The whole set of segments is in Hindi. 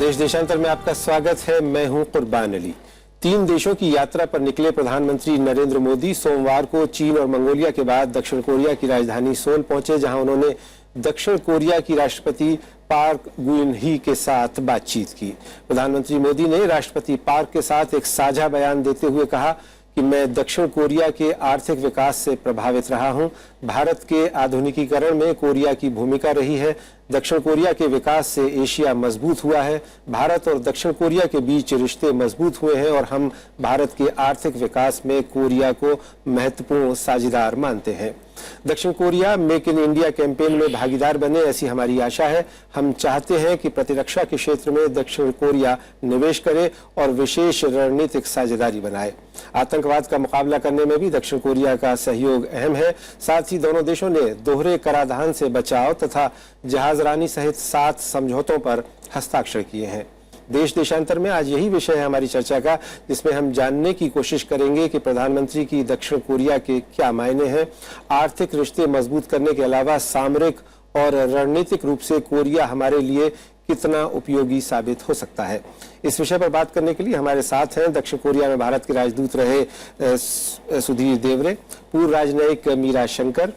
देश देशांतर में आपका स्वागत है। मैं हूं कुर्बान अली। 3 देशों की यात्रा पर निकले प्रधानमंत्री नरेंद्र मोदी सोमवार को चीन और मंगोलिया के बाद दक्षिण कोरिया की राजधानी सोल पहुंचे, जहां उन्होंने दक्षिण कोरिया की राष्ट्रपति पार्क गुइन-ही के साथ बातचीत की। प्रधानमंत्री मोदी ने राष्ट्रपति पार्क के साथ एक साझा बयान देते हुए कहा कि मैं दक्षिण कोरिया के आर्थिक विकास से प्रभावित रहा हूं। भारत के आधुनिकीकरण में कोरिया की भूमिका रही है। दक्षिण कोरिया के विकास से एशिया मजबूत हुआ है। भारत और दक्षिण कोरिया के बीच रिश्ते मजबूत हुए हैं और हम भारत के आर्थिक विकास में कोरिया को महत्वपूर्ण साझेदार मानते हैं। दक्षिण Korea make in India campaign में भागीदार बने, ऐसी हमारी आशा है। हम चाहते हैं कि प्रतिरक्षा के क्षेत्र में दक्षिण कोरिया निवेश करे और विशेष रणनीतिक साझेदारी बनाए। आतंकवाद का मुकाबला करने में भी दक्षिण कोरिया का सहयोग अहम है। साथ ही दोनों देशों ने दोहरे कराधान से बचाव तथा जहाजरानी सहित 7 समझौतों पर हस्ताक्षर किए हैं। देश देशांतर में आज यही विषय है हमारी चर्चा का, जिसमें हम जानने की कोशिश करेंगे कि प्रधानमंत्री की दक्षिण कोरिया के क्या मायने हैं। आर्थिक रिश्ते मजबूत करने के अलावा सामरिक और रणनीतिक रूप से कोरिया हमारे लिए कितना उपयोगी साबित हो सकता है। इस विषय पर बात करने के लिए हमारे साथ हैं दक्षिण कोरिया में भारत के राजदूत रहे सुधीर देवरे, पूर्व राजनयिक मीरा शंकर,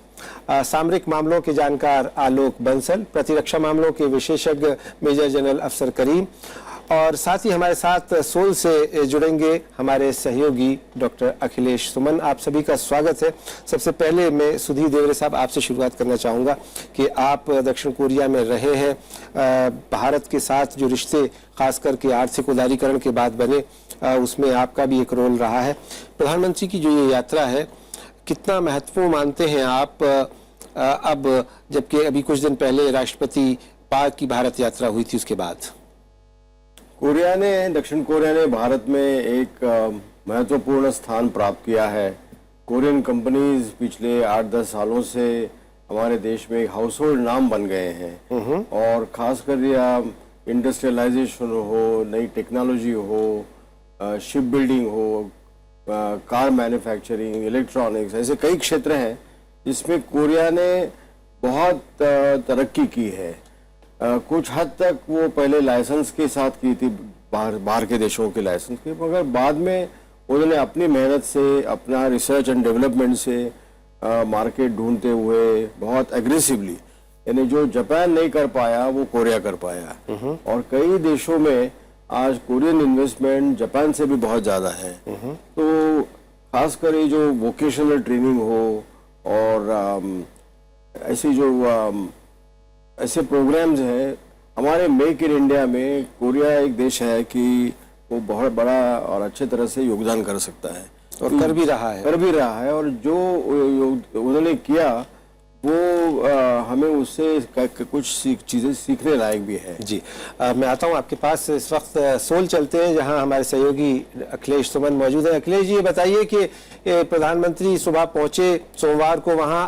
सामरिक मामलों के जानकार आलोक बंसल, प्रतिरक्षा मामलों के विशेषज्ञ मेजर जनरल अफसर करीम, और साथ ही हमारे साथ सोल से जुड़ेंगे हमारे सहयोगी डॉक्टर अखिलेश सुमन। आप सभी का स्वागत है। सबसे पहले मैं सुधीर देवरे साहब आपसे शुरुआत करना चाहूँगा कि आप दक्षिण कोरिया में रहे हैं। भारत के साथ जो रिश्ते खास करके आर्थिक उदारीकरण के बाद बने, उसमें आपका भी एक रोल रहा है। प्रधानमंत्री की जो ये यात्रा है, कितना महत्वपूर्ण मानते हैं आप, अब जबकि अभी कुछ दिन पहले राष्ट्रपति पार्क की भारत यात्रा हुई थी उसके बाद? दक्षिण कोरिया ने भारत में एक महत्वपूर्ण स्थान प्राप्त किया है। कोरियन कंपनीज पिछले 8-10 सालों से हमारे देश में एक हाउसहोल्ड नाम बन गए हैं और खासकर यह इंडस्ट्रियलाइजेशन हो, नई टेक्नोलॉजी हो, शिप बिल्डिंग हो, कार मैन्युफैक्चरिंग, इलेक्ट्रॉनिक्स, ऐसे कई क्षेत्र हैं जिसमें कोरिया ने बहुत तरक्की की है। कुछ हद तक वो पहले लाइसेंस के साथ की थी, बाहर के देशों के लाइसेंस के, मगर बाद में उन्होंने अपनी मेहनत से, अपना रिसर्च एंड डेवलपमेंट से मार्केट ढूंढते हुए बहुत एग्रेसिवली, यानी जो जापान नहीं कर पाया वो कोरिया कर पाया। और कई देशों में आज कोरियन इन्वेस्टमेंट जापान से भी बहुत ज्यादा है। तो खासकर ये जो वोकेशनल ट्रेनिंग हो और ऐसी जो ऐसे प्रोग्राम्स हैं, हमारे मेक इन इंडिया में कोरिया एक देश है कि वो बहुत बड़ा और अच्छे तरह से योगदान कर सकता है और कर भी रहा है। और जो उन्होंने किया वो हमें उससे कुछ चीजें सीखने लायक भी है। जी, मैं आता हूं आपके पास। इस वक्त सोल चलते हैं, जहां हमारे सहयोगी अखिलेश सुमन मौजूद है। अखिलेश जी, ये बताइए कि प्रधानमंत्री सुबह पहुंचे सोमवार को, वहां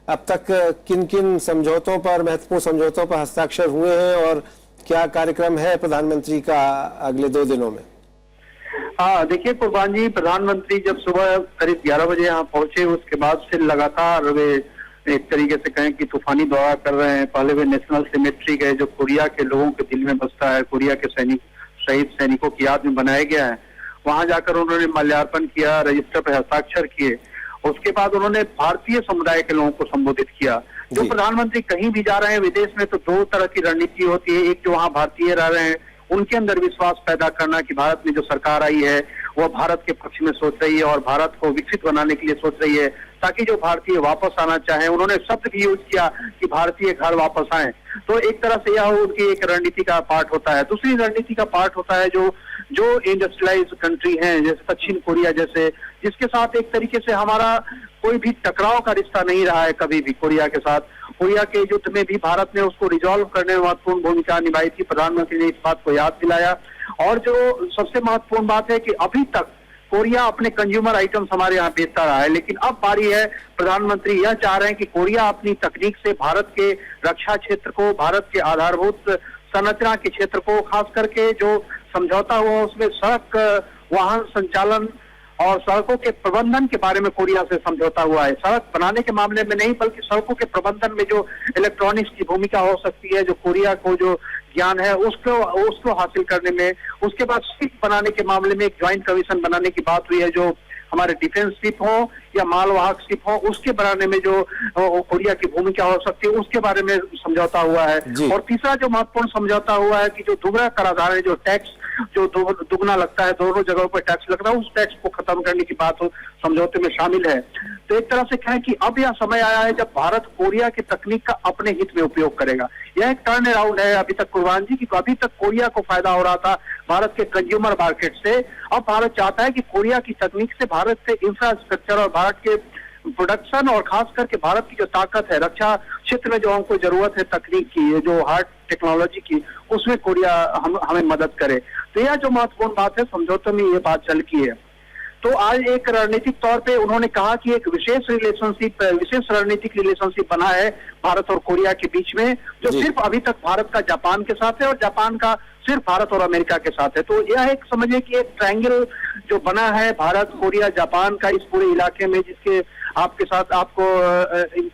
अब तक किन किन समझौतों पर, महत्वपूर्ण समझौतों पर हस्ताक्षर हुए हैं और क्या कार्यक्रम है प्रधानमंत्री का अगले 2 दिनों में? देखिए कुर्बान जी, प्रधानमंत्री जब सुबह करीब 11 बजे यहाँ पहुंचे, उसके बाद से लगातार वे एक तरीके से कहें कि तूफानी दौरा कर रहे हैं। पहले वे नेशनल सिमेट्री गए, जो कोरिया के लोगों के दिल में बसता है, कोरिया के शहीद सैनिकों की याद में बनाया गया है। वहां जाकर उन्होंने माल्यार्पण किया, रजिस्टर पर हस्ताक्षर किए। उसके बाद उन्होंने भारतीय समुदाय के लोगों को संबोधित किया। जो प्रधानमंत्री कहीं भी जा रहे हैं विदेश में, तो 2 तरह की रणनीति होती है। एक, जो वहां भारतीय रह रहे हैं उनके अंदर विश्वास पैदा करना कि भारत में जो सरकार आई है वह भारत के पक्ष में सोच रही है और भारत को विकसित बनाने के लिए सोच रही है, ताकि जो भारतीय वापस आना चाहे, उन्होंने शब्द भी यूज किया कि भारतीय घर वापस आए। तो एक तरह से यह उनकी एक रणनीति का पार्ट होता है। दूसरी रणनीति का पार्ट होता है जो इंडस्ट्रियलाइज्ड कंट्री हैं, जैसे दक्षिण कोरिया जैसे, जिसके साथ एक तरीके से हमारा कोई भी टकराव का रिश्ता नहीं रहा है कभी भी कोरिया के साथ। कोरिया के युद्ध में भी भारत ने उसको रिजॉल्व करने में महत्वपूर्ण भूमिका निभाई थी। प्रधानमंत्री ने इस बात को याद दिलाया। और जो सबसे महत्वपूर्ण बात है कि अभी तक कोरिया अपने कंज्यूमर आइटम्स हमारे यहाँ बेचता रहा है, लेकिन अब बारी है, प्रधानमंत्री यह चाह रहे हैं कि कोरिया अपनी तकनीक से भारत के रक्षा क्षेत्र को, भारत के आधारभूत संरचना के क्षेत्र को, खास करके जो समझौता हुआ उसमें सड़क वाहन संचालन और सड़कों के प्रबंधन के बारे में कोरिया से समझौता हुआ है। सड़क बनाने के मामले में नहीं, बल्कि सड़कों के प्रबंधन में जो इलेक्ट्रॉनिक्स की भूमिका हो सकती है, जो कोरिया को जो ज्ञान है उसको हासिल करने में। उसके बाद शिप बनाने के मामले में एक ज्वाइंट कमीशन बनाने की बात हुई है, जो हमारे डिफेंस शिप हो या मालवाहक शिप हो, उसके बनाने में जो कोरिया की भूमिका हो सकती है, उसके बारे में समझौता हुआ है। और तीसरा जो महत्वपूर्ण समझौता हुआ है कि जो दोहरा कराधान है, जो टैक्स जो दुगना लगता है, दोनों जगहों पर टैक्स लगता है, उस टैक्स को खत्म करने की बात समझौते में शामिल है। तो एक तरह से कहें कि अब यह समय आया है जब भारत कोरिया की तकनीक का अपने हित में उपयोग करेगा। यह एक टर्न अराउंड है अभी तक कुर्बान जी, की अभी तक कोरिया को फायदा हो रहा था भारत के कंज्यूमर मार्केट से। अब भारत चाहता है कि कोरिया की तकनीक से भारत से इंफ्रास्ट्रक्चर और भारत के प्रोडक्शन और खास करके भारत की जो ताकत है रक्षा क्षेत्र में, जो हमको जरूरत है तकनीक की, जो हार्ड टेक्नोलॉजी की, उसमें कोरिया हमें मदद करे। तो यह जो महत्वपूर्ण बात है, समझौते में ये बात चल की है। तो आज एक रणनीतिक तौर पे उन्होंने कहा कि एक विशेष रणनीतिक रिलेशनशिप बना है भारत और कोरिया के बीच में, जो सिर्फ अभी तक भारत का जापान के साथ है और जापान का सिर्फ भारत और अमेरिका के साथ है। तो यह एक समझिए कि एक ट्रायंगल जो बना है भारत, कोरिया, जापान का इस पूरे इलाके में, जिसके आपके साथ आपको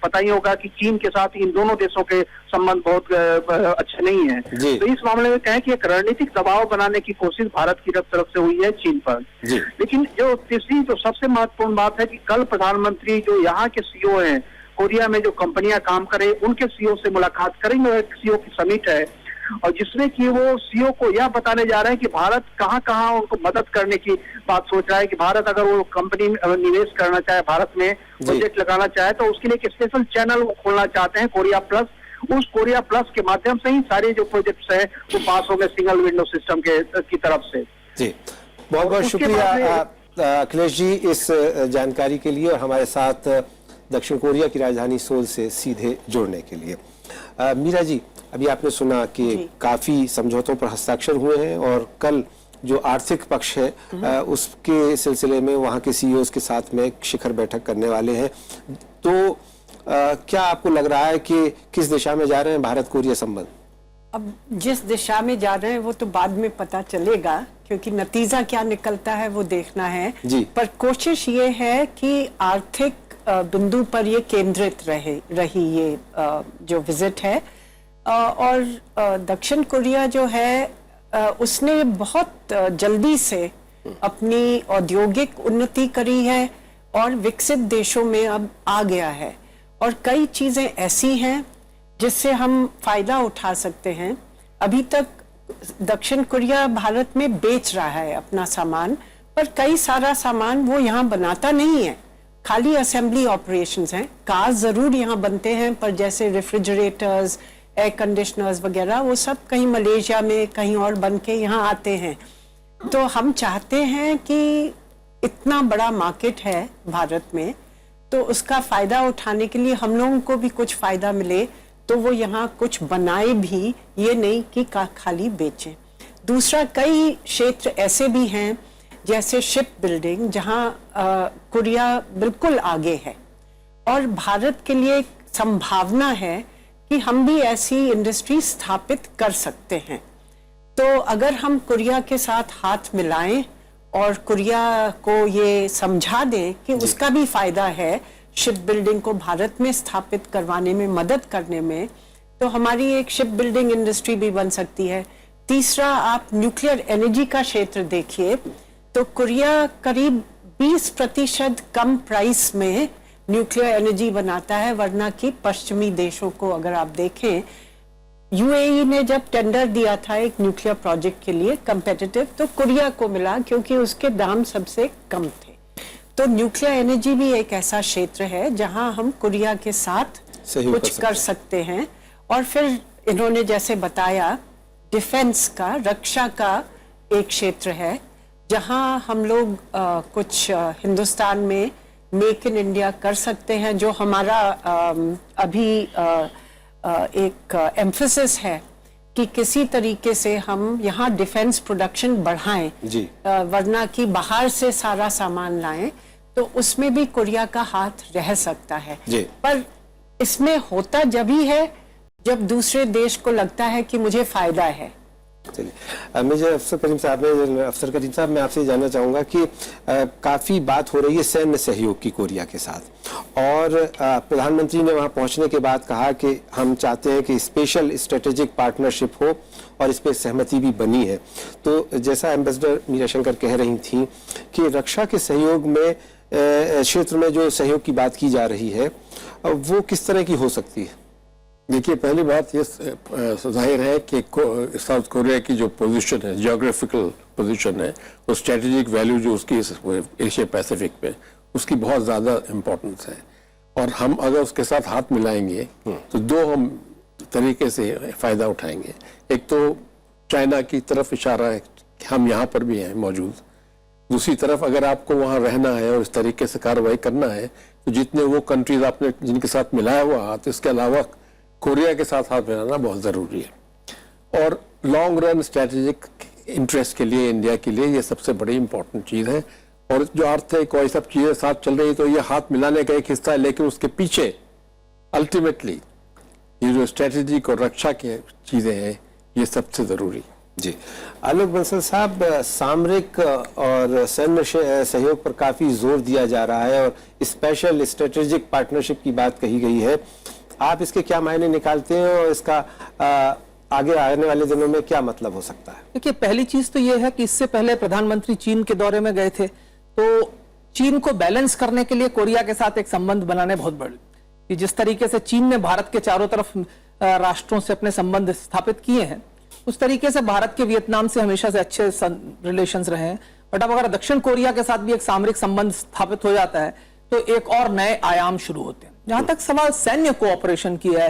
पता ही होगा कि चीन के साथ इन दोनों देशों के संबंध बहुत अच्छे नहीं है। तो इस मामले में कहें कि एक रणनीतिक दबाव बनाने की कोशिश भारत की तरफ से हुई है चीन पर। लेकिन जो तीसरी जो सबसे महत्वपूर्ण बात है कि कल प्रधानमंत्री जो यहाँ के सीईओ हैं, कोरिया में जो कंपनियां काम करें, उनके सीईओ से मुलाकात करेंगे। एक सीईओ की समिट है और जिसमें कि वो सीईओ को यह बताने जा रहे हैं कि भारत कहां कहां उनको मदद करने की बात सोच रहा है, कि भारत अगर वो कंपनी निवेश करना चाहे, भारत में प्रोजेक्ट लगाना चाहे, तो उसके लिए एक स्पेशल चैनल वो खोलना चाहते हैं, कोरिया प्लस। उस कोरिया प्लस के माध्यम से ही सारे जो प्रोजेक्ट्स हैं वो पास हो गए सिंगल विंडो सिस्टम की तरफ से। जी, बहुत बहुत शुक्रिया अखिलेश जी इस जानकारी के लिए और हमारे साथ दक्षिण कोरिया की राजधानी सोल से सीधे जुड़ने के लिए। मीरा जी, अभी आपने सुना कि काफी समझौतों पर हस्ताक्षर हुए हैं और कल जो आर्थिक पक्ष है उसके सिलसिले में वहां के सीईओज के साथ में एक शिखर बैठक करने वाले हैं। तो क्या आपको लग रहा है कि किस दिशा में जा रहे हैं भारत कोरिया संबंध? अब जिस दिशा में जा रहे हैं वो तो बाद में पता चलेगा, क्योंकि नतीजा क्या निकलता है वो देखना है। पर कोशिश ये है कि आर्थिक बिंदु पर ये केंद्रित रही ये जो विजिट है। और दक्षिण कोरिया जो है उसने बहुत जल्दी से अपनी औद्योगिक उन्नति करी है और विकसित देशों में अब आ गया है, और कई चीजें ऐसी हैं जिससे हम फायदा उठा सकते हैं। अभी तक दक्षिण कोरिया भारत में बेच रहा है अपना सामान, पर कई सारा सामान वो यहाँ बनाता नहीं है, खाली असेंबली ऑपरेशंस हैं। कार जरूर यहाँ बनते हैं, पर जैसे रेफ्रिजरेटर्स, एयर कंडीशनर्स वगैरह वो सब कहीं मलेशिया में कहीं और बन के यहाँ आते हैं। तो हम चाहते हैं कि इतना बड़ा मार्केट है भारत में, तो उसका फायदा उठाने के लिए हम लोगों को भी कुछ फायदा मिले, तो वो यहाँ कुछ बनाए भी, ये नहीं कि खाली बेचें। दूसरा, कई क्षेत्र ऐसे भी हैं जैसे शिप बिल्डिंग, जहाँ कोरिया बिल्कुल आगे है और भारत के लिए संभावना है कि हम भी ऐसी इंडस्ट्री स्थापित कर सकते हैं। तो अगर हम कोरिया के साथ हाथ मिलाएं और कोरिया को ये समझा दें कि उसका भी फायदा है शिप बिल्डिंग को भारत में स्थापित करवाने में मदद करने में, तो हमारी एक शिप बिल्डिंग इंडस्ट्री भी बन सकती है। तीसरा, आप न्यूक्लियर एनर्जी का क्षेत्र देखिए, तो कोरिया करीब 20% कम प्राइस में न्यूक्लियर एनर्जी बनाता है, वरना कि पश्चिमी देशों को अगर आप देखें, यूएई ने जब टेंडर दिया था एक न्यूक्लियर प्रोजेक्ट के लिए कंपेटिटिव, तो कोरिया को मिला क्योंकि उसके दाम सबसे कम थे। तो न्यूक्लियर एनर्जी भी एक ऐसा क्षेत्र है जहां हम कोरिया के साथ कुछ कर सकते हैं। और फिर इन्होंने जैसे बताया, डिफेंस का, रक्षा का एक क्षेत्र है जहां हम लोग कुछ हिंदुस्तान में मेक इन इंडिया कर सकते हैं, जो हमारा अभी एक एम्फेसिस है कि किसी तरीके से हम यहाँ डिफेंस प्रोडक्शन बढ़ाएं, वरना कि बाहर से सारा सामान लाएं, तो उसमें भी कोरिया का हाथ रह सकता है। पर इसमें होता जब ही है जब दूसरे देश को लगता है कि मुझे फायदा है, चलिए मेजर अफसर करीम साहब, मैं आपसे जानना चाहूंगा कि काफी बात हो रही है सैन्य सहयोग की कोरिया के साथ, और प्रधानमंत्री ने वहां पहुंचने के बाद कहा कि हम चाहते हैं कि स्पेशल स्ट्रेटेजिक पार्टनरशिप हो, और इस पर सहमति भी बनी है। तो जैसा एम्बेसडर मीरा शंकर कह रही थी कि रक्षा के सहयोग में क्षेत्र में जो सहयोग की बात की जा रही है वो किस तरह की हो सकती है? देखिए, पहली बात ये जाहिर है कि साउथ कोरिया की जो पोजीशन है, जियोग्राफिकल पोजीशन है, वो स्ट्रेटेजिक वैल्यू जो उसकी एशिया पैसिफिक में, उसकी बहुत ज़्यादा इम्पोर्टेंस है। और हम अगर उसके साथ हाथ मिलाएंगे तो दो हम तरीके से फ़ायदा उठाएंगे। एक तो चाइना की तरफ इशारा है कि हम यहाँ पर भी हैं मौजूद, दूसरी तरफ अगर आपको वहाँ रहना है और इस तरीके से कार्रवाई करना है तो जितने वो कंट्रीज आपने जिनके साथ मिलाया हुआ हाथ, इसके अलावा कोरिया के साथ हाथ मिलाना बहुत ज़रूरी है। और लॉन्ग रन स्ट्रेटेजिक इंटरेस्ट के लिए, इंडिया के लिए ये सबसे बड़ी इंपॉर्टेंट चीज़ है। और जो आर्थिक और सब चीज़ें साथ चल रही है तो ये हाथ मिलाने का एक हिस्सा है, लेकिन उसके पीछे अल्टीमेटली ये जो स्ट्रेटेजिक और रक्षा की चीज़ें हैं ये सबसे ज़रूरी। जी, आलोक बंसल साहब, सामरिक और सैन्य सहयोग पर काफी जोर दिया जा रहा है और स्पेशल स्ट्रेटेजिक पार्टनरशिप की बात कही गई है। आप इसके क्या मायने निकालते हैं और इसका आगे आने वाले दिनों में क्या मतलब हो सकता है? देखिए, पहली चीज तो ये है कि इससे पहले प्रधानमंत्री चीन के दौरे में गए थे, तो चीन को बैलेंस करने के लिए कोरिया के साथ एक संबंध बनाने बहुत बड़े, कि जिस तरीके से चीन ने भारत के चारों तरफ राष्ट्रों से अपने संबंध स्थापित किए हैं, उस तरीके से भारत के वियतनाम से हमेशा से अच्छे रिलेशंस रहे हैं। बट अब अगर दक्षिण कोरिया के साथ भी एक सामरिक संबंध स्थापित हो जाता है तो एक और नए आयाम शुरू होते हैं। जहां तक सवाल सैन्य कोऑपरेशन की है,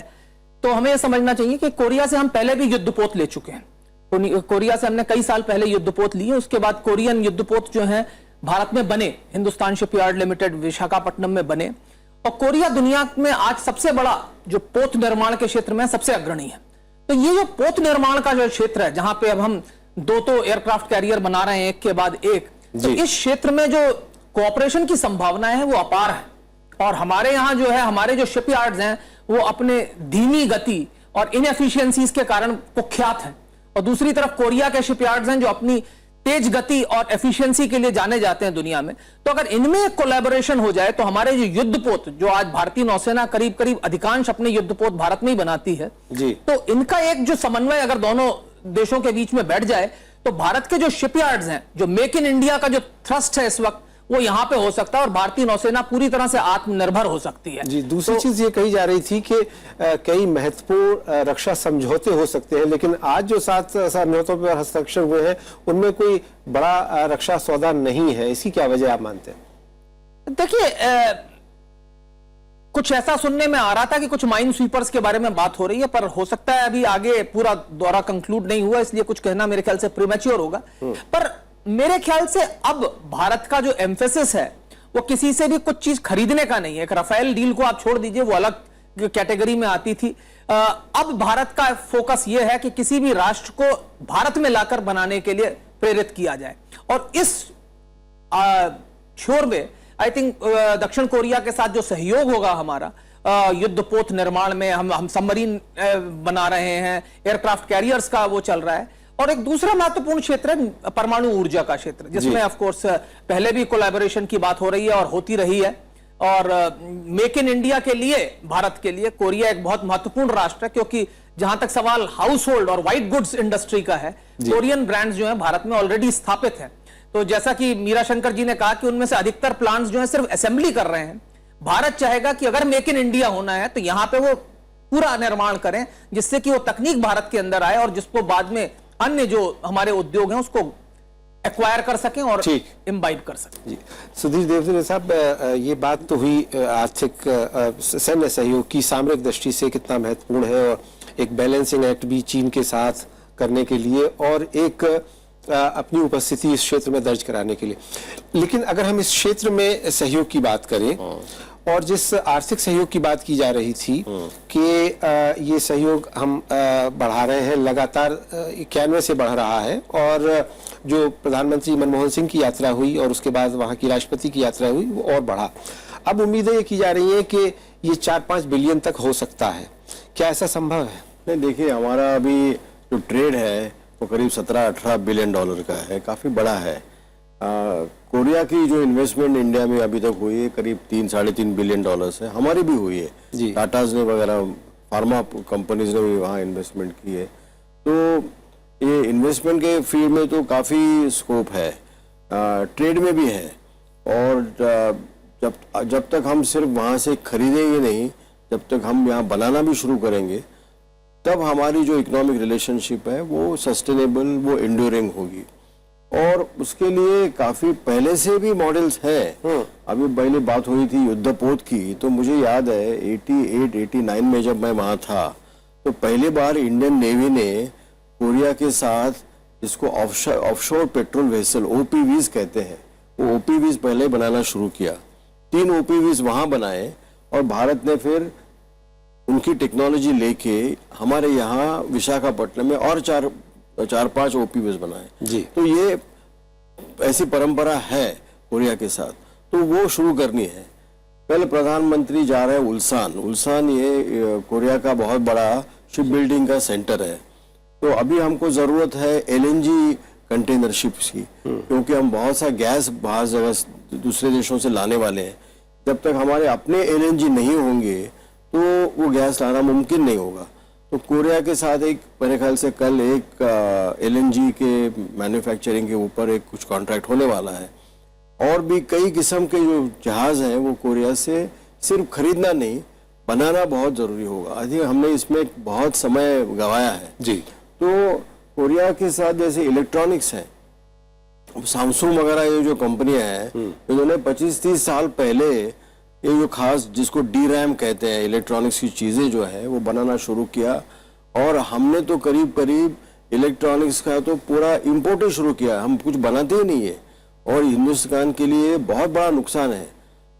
तो हमें यह समझना चाहिए कि कोरिया से हम पहले भी युद्धपोत ले चुके हैं। कोरिया से हमने कई साल पहले युद्धपोत लिए, उसके बाद कोरियन युद्धपोत जो है भारत में बने, हिंदुस्तान शिपयार्ड लिमिटेड विशाखापट्टनम में बने। और कोरिया दुनिया में आज सबसे बड़ा जो पोत निर्माण के क्षेत्र में सबसे अग्रणी है। तो ये जो पोत निर्माण का जो क्षेत्र है, जहां पे अब हम दो एयरक्राफ्ट कैरियर बना रहे हैं एक के बाद एक, तो इस क्षेत्र में जो कोऑपरेशन की संभावनाएं हैं वो अपार है। और हमारे यहाँ जो है, हमारे जो शिपयार्ड्स हैं वो अपने धीमी गति और इनएफिशिएंसीज के कारण कुख्यात हैं, और दूसरी तरफ कोरिया के शिपयार्ड्स हैं जो अपनी तेज गति और एफिशिएंसी के लिए जाने जाते हैं दुनिया में। तो अगर इनमें एक कोलैबोरेशन हो जाए तो हमारे जो युद्धपोत, जो आज भारतीय नौसेना करीब करीब अधिकांश अपने युद्धपोत भारत में ही बनाती है जी, तो इनका एक जो समन्वय अगर दोनों देशों के बीच में बैठ जाए तो भारत के जो शिपयार्ड्स हैं, जो मेक इन इंडिया का जो थ्रस्ट है इस वक्त, वो यहां पे हो सकता है और भारतीय नौसेना पूरी तरह से आत्मनिर्भर हो सकती है। जी, दूसरी चीज ये कही जा रही थी कि कई महत्वपूर्ण रक्षा समझौते हो सकते हैं, लेकिन आज जो 7 समझौतों पर हस्ताक्षर हुए हैं उनमें कोई बड़ा रक्षा सौदा नहीं है। इसकी क्या वजह आप मानते हैं? देखिए, कुछ ऐसा सुनने में आ रहा था कि कुछ माइन स्वीपर्स के बारे में बात हो रही है, पर हो सकता है अभी आगे पूरा दौरा कंक्लूड नहीं हुआ, इसलिए कुछ कहना मेरे ख्याल से प्रीमैच्योर होगा। पर मेरे ख्याल से अब भारत का जो एम्फेसिस है वो किसी से भी कुछ चीज खरीदने का नहीं है। एक राफेल डील को आप छोड़ दीजिए, वो अलग कैटेगरी में आती थी। अब भारत का फोकस ये है कि किसी भी राष्ट्र को भारत में लाकर बनाने के लिए प्रेरित किया जाए, और इस छोर में आई थिंक दक्षिण कोरिया के साथ जो सहयोग होगा हमारा युद्धपोत निर्माण में, हम सबमरीन बना रहे हैं, एयरक्राफ्ट कैरियर्स का वो चल रहा है, और एक दूसरा महत्वपूर्ण क्षेत्र है परमाणु ऊर्जा का क्षेत्र, जिसमें ऑफ कोर्स पहले भी कोलैबोरेशन की बात हो रही है और होती रही है। और मेक इन इंडिया के लिए, भारत के लिए कोरिया एक बहुत महत्वपूर्ण राष्ट्र है, क्योंकि जहां तक सवाल हाउस होल्ड और व्हाइट गुड्स इंडस्ट्री का है, कोरियन ब्रांड्स जो है भारत में ऑलरेडी स्थापित है। तो जैसा कि मीरा शंकर जी ने कहा कि उनमें से अधिकतर प्लांट्स जो है सिर्फ असेंबली कर रहे हैं। भारत चाहेगा कि अगर मेक इन इंडिया होना है तो यहां पे वो पूरा निर्माण करें, जिससे कि वो तकनीक भारत के अंदर आए और जिसको बाद में अन्य जो हमारे उद्योग हैं उसको एक्वायर कर सकें और इम्बाइब कर सकें। जी, सुधीर देवधर साहब, ये बात तो हुई आर्थिक सैन्य सहयोग की, सामरिक दृष्टि से कितना महत्वपूर्ण है, और एक बैलेंसिंग एक्ट भी चीन के साथ करने के लिए और एक अपनी उपस्थिति इस क्षेत्र में दर्ज कराने के लिए। लेकिन अगर हम इस क्षेत्र में सहयोग की बात करें और जिस आर्थिक सहयोग की बात की जा रही थी कि ये सहयोग हम बढ़ा रहे हैं, लगातार 91 से बढ़ रहा है, और जो प्रधानमंत्री मनमोहन सिंह की यात्रा हुई और उसके बाद वहां की राष्ट्रपति की यात्रा हुई वो और बढ़ा। अब उम्मीदें ये की जा रही हैं कि ये 4-5 बिलियन तक हो सकता है। क्या ऐसा संभव है? नहीं, देखिए, हमारा अभी जो ट्रेड है वो करीब 17-18 बिलियन डॉलर का है, काफी बड़ा है। कोरिया की जो इन्वेस्टमेंट इंडिया में अभी तक हुई है करीब 3-3.5 बिलियन डॉलर्स है, हमारी भी हुई है जी। टाटाज ने वगैरह फार्मा कंपनीज ने भी वहाँ इन्वेस्टमेंट की है। तो ये इन्वेस्टमेंट के फील्ड में तो काफ़ी स्कोप है, ट्रेड में भी है। और जब तक हम सिर्फ वहाँ से खरीदेंगे नहीं, जब तक हम यहाँ बनाना भी शुरू करेंगे, तब हमारी जो इकोनॉमिक रिलेशनशिप है वो सस्टेनेबल, वो इंड्योरिंग होगी। और उसके लिए काफी पहले से भी मॉडल्स हैं। अभी पहले बात हुई थी युद्धपोत की, तो मुझे याद है 88-89 में जब मैं वहाँ था, तो पहली बार इंडियन नेवी ने कोरिया के साथ, जिसको ऑफशोर पेट्रोल वेसल ओपीवीज कहते हैं, वो ओपीवीज पहले बनाना शुरू किया। 3 ओपीवीज वहाँ बनाए और भारत ने फिर उनकी टेक्नोलॉजी लेके हमारे यहाँ विशाखापट्टनम में और 4-5 ओपीवीज बनाए जी। तो ये ऐसी परंपरा है कोरिया के साथ, तो वो शुरू करनी है। पहले प्रधानमंत्री जा रहे हैं उल्सान ये कोरिया का बहुत बड़ा शिप बिल्डिंग का सेंटर है। तो अभी हमको जरूरत है एलएनजी कंटेनर शिप्स की, क्योंकि हम बहुत सा गैस बाहर जगह दूसरे देशों से लाने वाले हैं। जब तक हमारे अपने एलएनजी नहीं होंगे तो वो गैस लाना मुमकिन नहीं होगा। तो कोरिया के साथ एक मेरे ख्याल से कल एक एलएनजी के मैन्युफैक्चरिंग के ऊपर एक कुछ कॉन्ट्रैक्ट होने वाला है। और भी कई किस्म के जो जहाज हैं वो कोरिया से सिर्फ खरीदना नहीं, बनाना बहुत जरूरी होगा। आई थिंक हमने इसमें बहुत समय गंवाया है जी। तो कोरिया के साथ जैसे इलेक्ट्रॉनिक्स है, सैमसंग वगैरह ये जो कंपनियां हैं, इन्होंने 25-30 साल पहले ये जो खास जिसको DRAM कहते हैं, इलेक्ट्रॉनिक्स की चीजें जो है वो बनाना शुरू किया। और हमने तो करीब इलेक्ट्रॉनिक्स का तो पूरा इम्पोर्ट ही शुरू किया, हम कुछ बनाते ही नहीं है। और हिंदुस्तान के लिए बहुत बड़ा नुकसान है।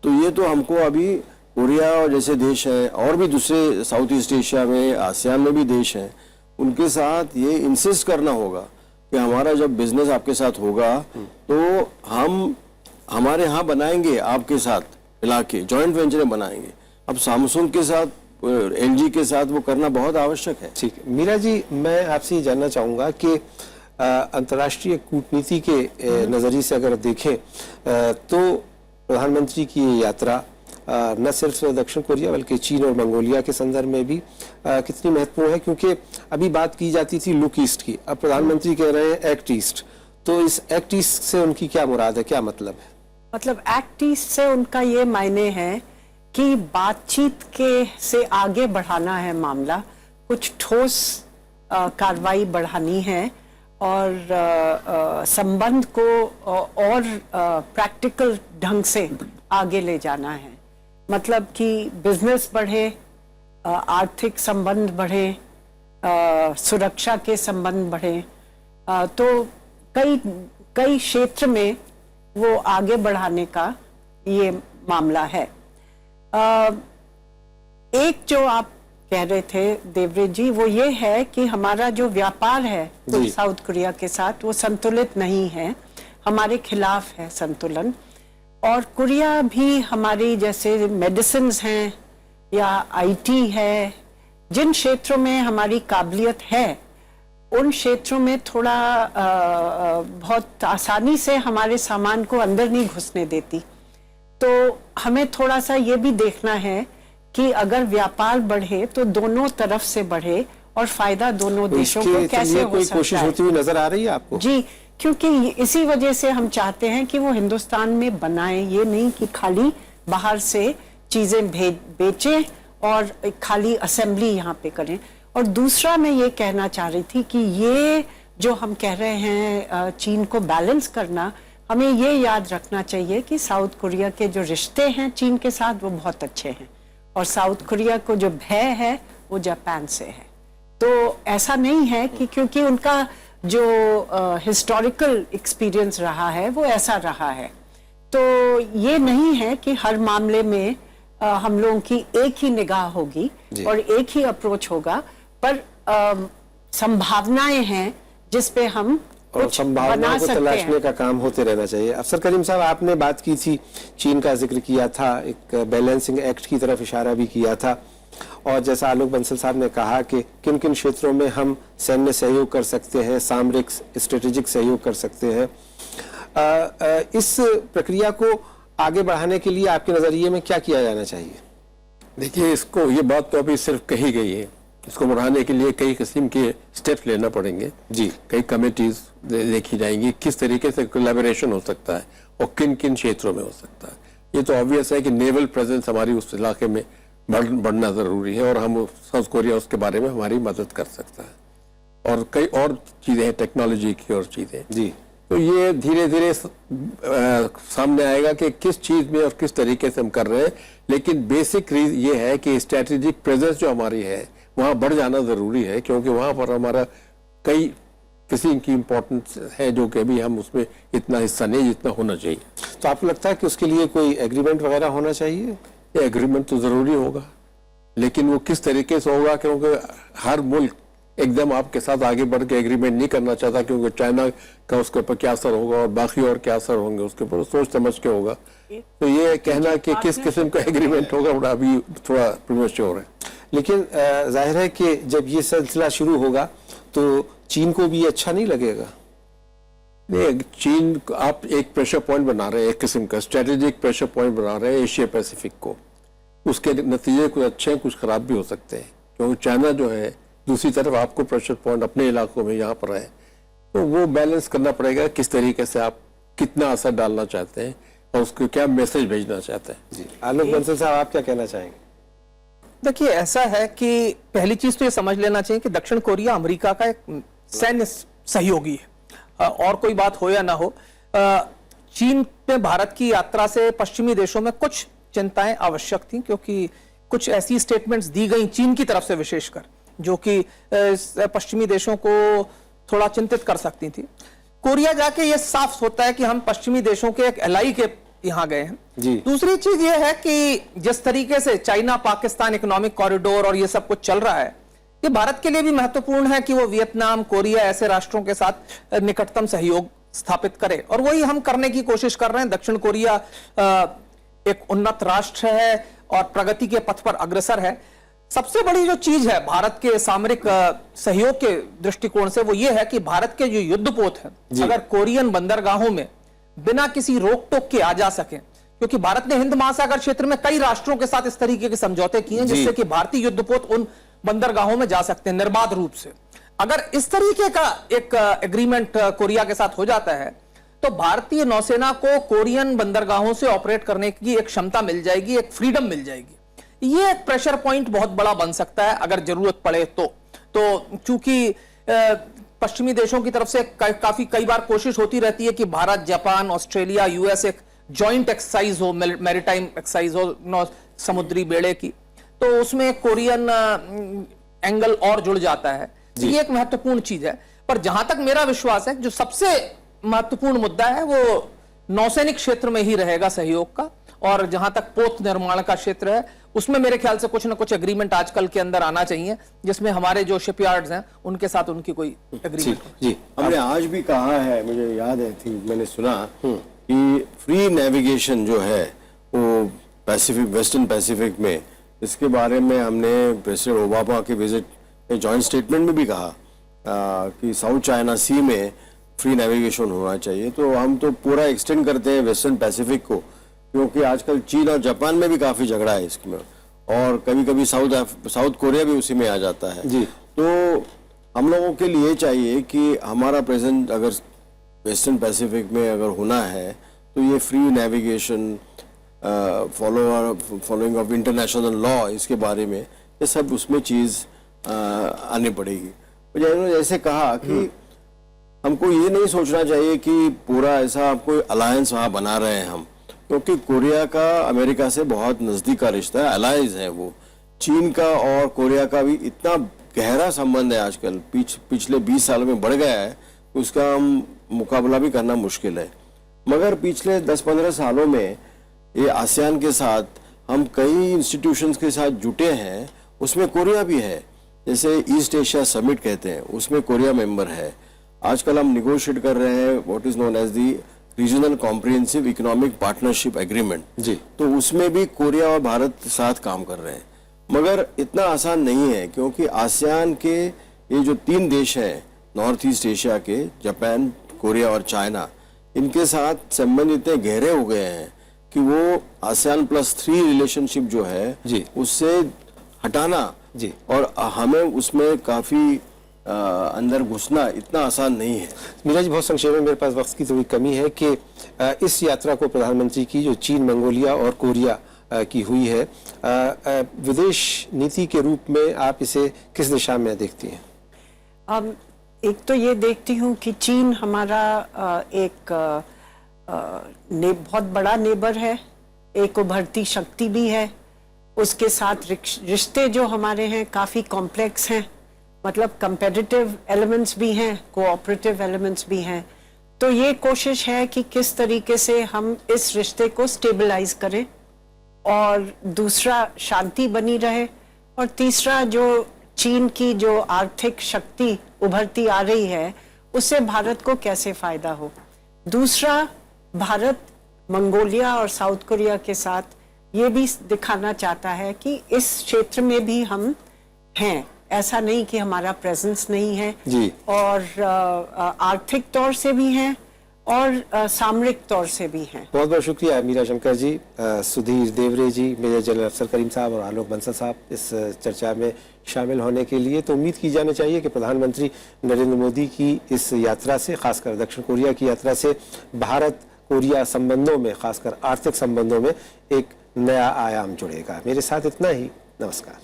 तो ये तो हमको अभी कोरिया और जैसे देश है, और भी दूसरे साउथ ईस्ट एशिया में, आसियान में भी देश हैं, उनके साथ ये इंसिस्ट करना होगा कि हमारा जब बिजनेस आपके साथ होगा तो हम हमारे यहाँ बनाएंगे, आपके साथ मिला के जॉइंट वेंचर बनाएंगे। अब सैमसंग के साथ, LG के साथ वो करना बहुत आवश्यक है। ठीक है मीरा जी, मैं आपसे ये जानना चाहूँगा कि अंतर्राष्ट्रीय कूटनीति के नज़रिए से अगर देखें तो प्रधानमंत्री की ये यात्रा न सिर्फ दक्षिण कोरिया बल्कि चीन और मंगोलिया के संदर्भ में भी कितनी महत्वपूर्ण है, क्योंकि अभी बात की जाती थी लुक ईस्ट की, अब प्रधानमंत्री कह रहे हैं एक्ट ईस्ट। तो इस एक्ट ईस्ट से उनकी क्या मुराद है, क्या मतलब है? मतलब एक्ट ईस्ट से उनका ये मायने है कि बातचीत के से आगे बढ़ाना है मामला, कुछ ठोस कार्रवाई बढ़ानी है और संबंध को और प्रैक्टिकल ढंग से आगे ले जाना है। मतलब कि बिजनेस बढ़े, आर्थिक संबंध बढ़े, सुरक्षा के संबंध बढ़े, तो कई क्षेत्र में वो आगे बढ़ाने का ये मामला है। एक जो आप कह रहे थे देवरेज जी, वो ये है कि हमारा जो व्यापार है साउथ कोरिया के साथ वो संतुलित नहीं है, हमारे खिलाफ है संतुलन। और कोरिया भी हमारी जैसे मेडिसिन्स हैं या आईटी है, जिन क्षेत्रों में हमारी काबिलियत है उन क्षेत्रों में थोड़ा बहुत आसानी से हमारे सामान को अंदर नहीं घुसने देती। तो हमें थोड़ा सा ये भी देखना है कि अगर व्यापार बढ़े तो दोनों तरफ से बढ़े और फायदा दोनों देशों को कैसे हो सकता है। कोशिश होती हुई नजर आ रही है आपको? जी, क्योंकि इसी वजह से हम चाहते हैं कि वो हिंदुस्तान में बनाए, ये नहीं कि खाली बाहर से चीजें बेचें और खाली असेंबली यहाँ पे करें। और दूसरा मैं ये कहना चाह रही थी कि ये जो हम कह रहे हैं चीन को बैलेंस करना, हमें ये याद रखना चाहिए कि साउथ कोरिया के जो रिश्ते हैं चीन के साथ वो बहुत अच्छे हैं और साउथ कोरिया को जो भय है वो जापान से है। तो ऐसा नहीं है कि क्योंकि उनका जो हिस्टोरिकल एक्सपीरियंस रहा है वो ऐसा रहा है, तो ये नहीं है कि हर मामले में हम लोगों की एक ही निगाह होगी और एक ही अप्रोच होगा, पर संभावनाएं हैं जिस पे हम और संभावनाओं को तलाशने का काम होते रहना चाहिए। अफसर करीम साहब, आपने बात की थी, चीन का जिक्र किया था, एक बैलेंसिंग एक्ट की तरफ इशारा भी किया था, और जैसा आलोक बंसल साहब ने कहा कि किन किन क्षेत्रों में हम सैन्य सहयोग कर सकते हैं, सामरिक स्ट्रेटेजिक सहयोग कर सकते हैं, इस प्रक्रिया को आगे बढ़ाने के लिए आपके नजरिए में क्या किया जाना चाहिए? देखिए, इसको ये बात तो अभी सिर्फ कही गई है, इसको बढ़ाने के लिए कई किस्म के स्टेप्स लेना पड़ेंगे जी। कई कमेटीज देखी जाएंगी, किस तरीके से कोलैबोरेशन हो सकता है और किन किन क्षेत्रों में हो सकता है। ये तो ऑब्वियस है कि नेवल प्रेजेंस हमारी उस इलाके में बढ़ना जरूरी है और हम साउथ कोरिया उसके बारे में हमारी मदद कर सकता है, और कई और चीजें हैं, टेक्नोलॉजी की और चीजें जी। तो ये धीरे धीरे सामने आएगा कि किस चीज में और किस तरीके से हम कर रहे हैं, लेकिन बेसिक ये है कि स्ट्रेटेजिक प्रेजेंस जो हमारी है वहां बढ़ जाना जरूरी है, क्योंकि वहां पर हमारा कई किसी की इम्पोर्टेंस है जो कि अभी हम उसमें इतना हिस्सा नहीं जितना होना चाहिए। तो आपको लगता है कि उसके लिए कोई एग्रीमेंट वगैरह होना चाहिए? ये एग्रीमेंट तो जरूरी होगा, लेकिन वो किस तरीके से होगा, क्योंकि हर मुल्क एकदम आपके साथ आगे बढ़ के एग्रीमेंट नहीं करना चाहता, क्योंकि चाइना का उसके ऊपर क्या असर होगा और बाकी और क्या असर होंगे उसके ऊपर सोच समझ के होगा। तो ये कहना कि किस किस्म का एग्रीमेंट होगा वो अभी थोड़ा प्रीमेच्योर है। लेकिन जाहिर है कि जब ये सिलसिला शुरू होगा तो चीन को भी अच्छा नहीं लगेगा। नहीं, चीन आप एक प्रेशर पॉइंट बना रहे हैं, एक किस्म का स्ट्रेटेजिक प्रेशर पॉइंट बना रहे हैं एशिया पैसिफिक को। उसके नतीजे कुछ अच्छे हैं, कुछ खराब भी हो सकते हैं, क्योंकि चाइना जो है दूसरी तरफ आपको प्रेशर पॉइंट अपने इलाकों में यहाँ पर है, तो वो बैलेंस करना पड़ेगा किस तरीके से आप कितना असर डालना चाहते हैं और उसको क्या मैसेज भेजना चाहते हैं जी। आलोक बंसल साहब, आप क्या कहना चाहेंगे? देखिए, ऐसा है कि पहली चीज तो ये समझ लेना चाहिए कि दक्षिण कोरिया अमेरिका का एक सैन्य सहयोगी है, और कोई बात हो या ना हो। चीन में भारत की यात्रा से पश्चिमी देशों में कुछ चिंताएं आवश्यक थी, क्योंकि कुछ ऐसी स्टेटमेंट्स दी गई चीन की तरफ से विशेषकर जो कि पश्चिमी देशों को थोड़ा चिंतित कर सकती थी। कोरिया जाके ये साफ होता है कि हम पश्चिमी देशों के एक एलाई के यहाँ गए हैं जी। दूसरी चीज ये है कि जिस तरीके से चाइना पाकिस्तान इकोनॉमिक कॉरिडोर और ये सब कुछ चल रहा है, ये भारत के लिए भी महत्वपूर्ण है कि वो वियतनाम, कोरिया ऐसे राष्ट्रों के साथ निकटतम सहयोग स्थापित करे, और वही हम करने की कोशिश कर रहे हैं। दक्षिण कोरिया एक उन्नत राष्ट्र है और प्रगति के पथ पर अग्रसर है। सबसे बड़ी जो चीज है भारत के सामरिक सहयोग के दृष्टिकोण से, वो ये है कि भारत के जो युद्धपोत हैं अगर कोरियन बंदरगाहों में बिना किसी रोक टोक के आ जा सके, क्योंकि भारत ने हिंद महासागर क्षेत्र में कई राष्ट्रों के साथ इस तरीके के समझौते किए हैं जिससे कि भारतीय युद्धपोत उन बंदरगाहों में जा सकते हैं निर्बाध रूप से। अगर इस तरीके का एक एग्रीमेंट कोरिया के साथ हो जाता है तो भारतीय नौसेना को कोरियन बंदरगाहों से ऑपरेट करने की एक क्षमता मिल जाएगी, एक फ्रीडम मिल जाएगी। ये एक प्रेशर पॉइंट बहुत बड़ा बन सकता है अगर जरूरत पड़े तो चूंकि पश्चिमी देशों की तरफ से कई बार कोशिश होती रहती है कि भारत, जापान, ऑस्ट्रेलिया, यूएस एक जॉइंट एक्सरसाइज हो, मैरीटाइम एक्सरसाइज हो समुद्री बेड़े की, तो उसमें कोरियन एंगल और जुड़ जाता है। ये एक महत्वपूर्ण चीज है। पर जहां तक मेरा विश्वास है, जो सबसे महत्वपूर्ण मुद्दा है वो नौसैनिक क्षेत्र में ही रहेगा सहयोग का, और जहां तक पोत निर्माण का क्षेत्र है उसमें मेरे ख्याल से कुछ ना कुछ एग्रीमेंट आजकल के अंदर आना चाहिए, जिसमें हमारे जो शिपयार्ड्स हैं उनके साथ उनकी कोई एग्रीमेंट जी। हमने आज भी कहा है, मुझे याद है थी, मैंने सुना कि फ्री नेविगेशन जो है वो पैसिफिक, वेस्टर्न पैसिफिक में, इसके बारे में हमने प्रेसिडेंट ओबामा के विजिट में जॉइंट स्टेटमेंट में भी कहा कि साउथ चाइना सी में फ्री नेविगेशन होना चाहिए। तो हम तो पूरा एक्सटेंड करते हैं वेस्टर्न पैसिफिक को, क्योंकि आजकल चीन और जापान में भी काफी झगड़ा है इसमें, और कभी कभी साउथ कोरिया भी उसी में आ जाता है जी। तो हम लोगों के लिए चाहिए कि हमारा प्रेजेंट अगर वेस्टर्न पैसिफिक में अगर होना है तो ये free navigation, following of international law, इसके बारे में ये सब उसमें चीज आनी पड़ेगी। मुझे जैसे कहा कि हमको ये नहीं सोचना चाहिए कि पूरा ऐसा कोई अलायंस वहाँ बना रहे हैं हम, क्योंकि कोरिया का अमेरिका से बहुत नजदीक का रिश्ता है, अलायंस है वो। चीन का और कोरिया का भी इतना गहरा संबंध है आजकल, पिछले 20 सालों में बढ़ गया है, उसका हम मुकाबला भी करना मुश्किल है। मगर पिछले 10-15 सालों में ये आसियान के साथ हम कई इंस्टीट्यूशंस के साथ जुटे हैं, उसमें कोरिया भी है। जैसे ईस्ट एशिया समिट कहते हैं, उसमें कोरिया मेंबर है। आजकल हम निगोशिएट कर रहे हैं what is known as the regional comprehensive economic partnership agreement जी। तो उसमें भी कोरिया और भारत साथ काम कर रहे हैं। मगर इतना आसान नहीं है, क्योंकि आसियान के ये जो 3 देश हैं नॉर्थ ईस्ट एशिया के, जापान, कोरिया और चाइना, इनके साथ संबंध इतने गहरे हो गए हैं कि वो ASEAN +3 रिलेशनशिप जो है जी, उससे हटाना जी, और हमें उसमें काफी अंदर घुसना इतना आसान नहीं है। मीरा जी, बहुत संक्षेप में, मेरे पास वक्त की थोड़ी कमी है, कि इस यात्रा को प्रधानमंत्री की जो चीन, मंगोलिया और कोरिया की हुई है, विदेश नीति के रूप में आप इसे किस दिशा में देखती हैं? एक तो ये देखती हूँ कि चीन हमारा एक बहुत बड़ा नेबर है, एक उभरती शक्ति भी है। उसके साथ रिश्ते जो हमारे हैं काफ़ी कॉम्प्लेक्स हैं, मतलब कंपेटिटिव एलिमेंट्स भी हैं, कोऑपरेटिव एलिमेंट्स भी हैं। तो ये कोशिश है कि किस तरीके से हम इस रिश्ते को स्टेबलाइज करें, और दूसरा शांति बनी रहे, और तीसरा जो चीन की जो आर्थिक शक्ति उभरती आ रही है उससे भारत को कैसे फायदा हो। दूसरा, भारत मंगोलिया और साउथ कोरिया के साथ ये भी दिखाना चाहता है कि इस क्षेत्र में भी हम हैं, ऐसा नहीं कि हमारा प्रेजेंस नहीं है जी, और आर्थिक तौर से भी हैं और सामरिक तौर से भी हैं। बहुत बहुत शुक्रिया मीरा शंकर जी, सुधीर देवरे जी, मेजर जनरल अफसर करीम साहब और आलोक बंसल साहब इस चर्चा में शामिल होने के लिए। तो उम्मीद की जानी चाहिए कि प्रधानमंत्री नरेंद्र मोदी की इस यात्रा से, खासकर दक्षिण कोरिया की यात्रा से, भारत कोरिया संबंधों में, खासकर आर्थिक संबंधों में एक नया आयाम जुड़ेगा। मेरे साथ इतना ही, नमस्कार।